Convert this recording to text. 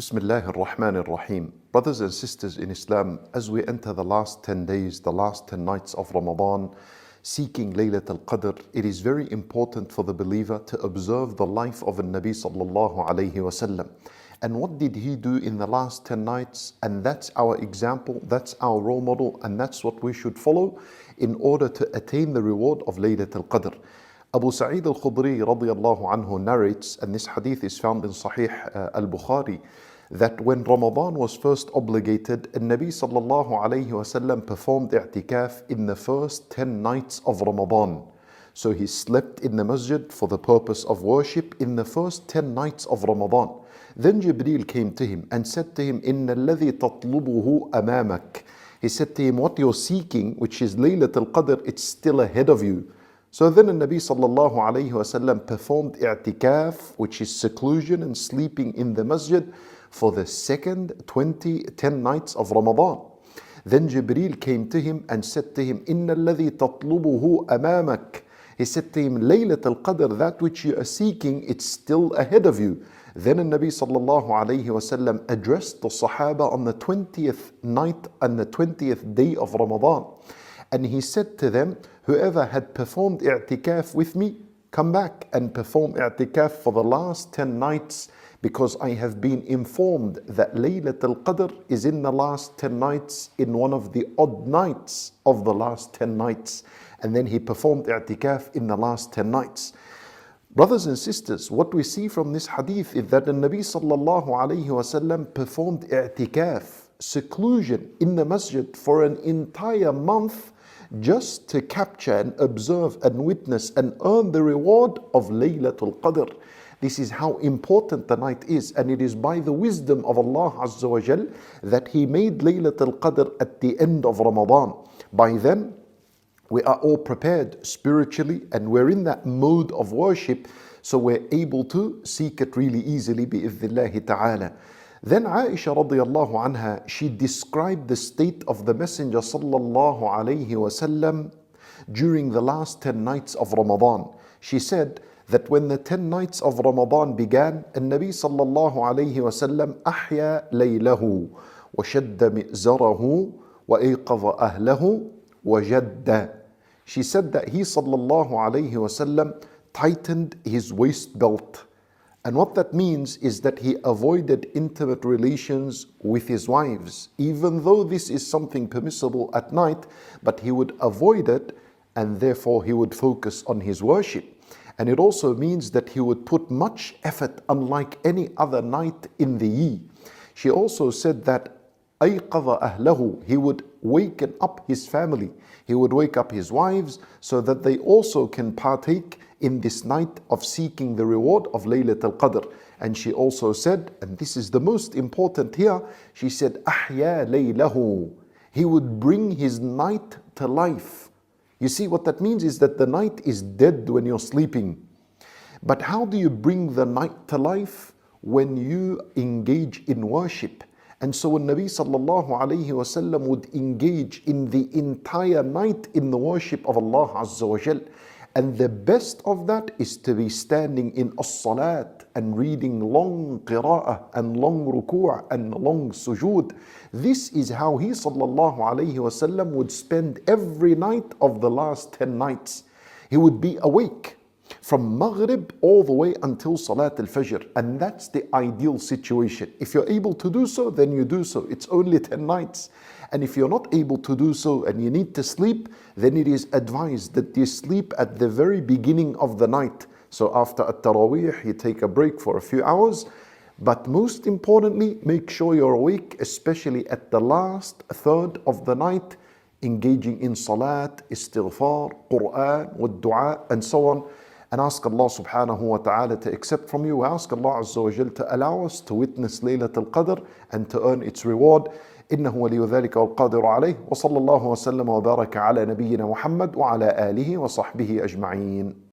Bismillah ar-Rahman ar-Rahim. Brothers and sisters in Islam, as we enter the last 10 days, the last 10 nights of Ramadan, seeking Laylat al-Qadr, it is very important for the believer to observe the life of the Nabi sallallahu alayhi wasallam. And what did he do in the last 10 nights? And that's our example, that's our role model, and that's what we should follow in order to attain the reward of Laylat al-Qadr. Abu Sa'id al-Khudri radiyallahu anhu narrates, and this hadith is found in Sahih al-Bukhari, that when Ramadan was first obligated, Nabi sallallahu alayhi wasallam performed i'tikaf in the first 10 nights of Ramadan. So he slept in the masjid for the purpose of worship in the first 10 nights of Ramadan. Then Jibreel came to him and said to him, "Inna alladhi tatlubuhu amamak." He said to him, what you're seeking, which is Laylat al-Qadr, it's still ahead of you. So then the Nabi sallallahu alayhi wasallam performed i'tikaf, which is seclusion and sleeping in the masjid, for the second 10 nights of Ramadan. Then Jibreel came to him and said to him, "Inna alladhi tatlubuhu amamak." He said to him, Laylat al-Qadr, that which you are seeking, it's still ahead of you. Then the Nabi sallallahu alayhi wasallam addressed the Sahaba on the 20th night and the 20th day of Ramadan. And he said to them, whoever had performed i'tikaf with me, come back and perform i'tikaf for the last 10 nights, because I have been informed that Laylat al-Qadr is in the last 10 nights, in one of the odd nights of the last 10 nights. And then he performed i'tikaf in the last 10 nights. Brothers and sisters, what we see from this hadith is that the Nabi sallallahu alayhi wasallam performed i'tikaf, seclusion in the masjid for an entire month, just to capture and observe and witness and earn the reward of Laylatul Qadr. This is how important the night is, and it is by the wisdom of Allah Azza wa Jal that He made Laylatul Qadr at the end of Ramadan. By then, we are all prepared spiritually and we're in that mode of worship, so we're able to seek it really easily bi'idhnillahi ta'ala. Then Aisha radiyallahu anha, she described the state of the Messenger sallallahu alayhi wasallam during the last 10 nights of Ramadan. She said that when the 10 nights of Ramadan began, النبي صلى الله عليه وسلم أحيا ليله وشد مئزره وأيقظ أهله وجد. She said that he sallallahu alayhi wasallam tightened his waist belt. And what that means is that he avoided intimate relations with his wives, even though this is something permissible at night, but he would avoid it, and therefore he would focus on his worship. And it also means that he would put much effort, unlike any other night in the year. She also said that أيقظ أهله, he would waken up his family, he would wake up his wives, so that they also can partake in this night of seeking the reward of Laylat al-Qadr. And she also said, and this is the most important here, she said, أحيا ليله, he would bring his night to life. You see, what that means is that the night is dead when you're sleeping. But how do you bring the night to life? When you engage in worship. And so when Nabi sallallahu alayhi wasallam would engage in the entire night in the worship of Allah Azza wa Jal. And the best of that is to be standing in as-salat and reading long qira'ah and long ruku' and long sujood. This is how he sallallahu alayhi wasallam would spend every night of the last 10 nights. He would be awake from Maghrib all the way until Salat al-Fajr. And that's the ideal situation. If you're able to do so, then you do so. It's only 10 nights. And if you're not able to do so and you need to sleep, then it is advised that you sleep at the very beginning of the night. So after at-Taraweeh, you take a break for a few hours. But most importantly, make sure you're awake, especially at the last third of the night, engaging in Salat, Istighfar, Quran, Dua, and so on. And ask Allah subhanahu wa ta'ala to accept from you. We ask Allah Azza wa Jal to allow us to witness Laylat al-Qadr and to earn its reward. إنه ولي ذلك والقادر عليه وصلى الله وسلم وبارك على نبينا محمد وعلى آله وصحبه أجمعين.